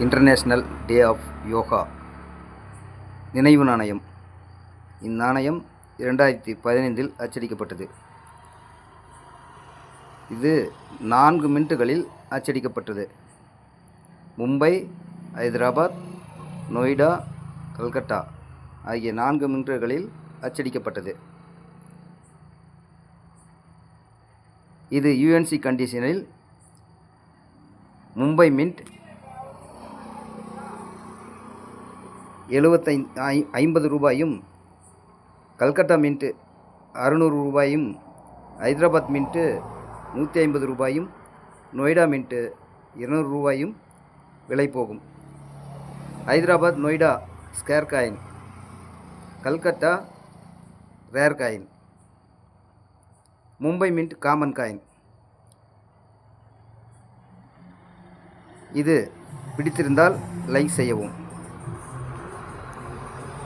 International day of yoga நினைவு நாணயம். இந்நாணயம் 2015இல் அச்சடிக்கப்பட்டது. இது 4 மின்ட்டுகளில் அச்சடிக்கப்பட்டது. மும்பை, ஹைதராபாத், நொய்டா, கல்கட்டா ஆகிய 4 மின்ட்டுகளில் அச்சடிக்கப்பட்டது. இது யுஎன்சி கண்டிஷனில் மும்பை மின்ட் 50 ரூபாயும், கல்கட்டா மின்ட்டு 600 ரூபாயும், ஹைதராபாத் மின்ட்டு 150 ரூபாயும், நொய்டா மின்ட்டு 200 ரூபாயும் விலை போகும். Hyderabad Noida scarce coin, Calcutta rare coin, Mumbai mint common coin. இது பிடித்திருந்தால் லைக் செய்யவும்.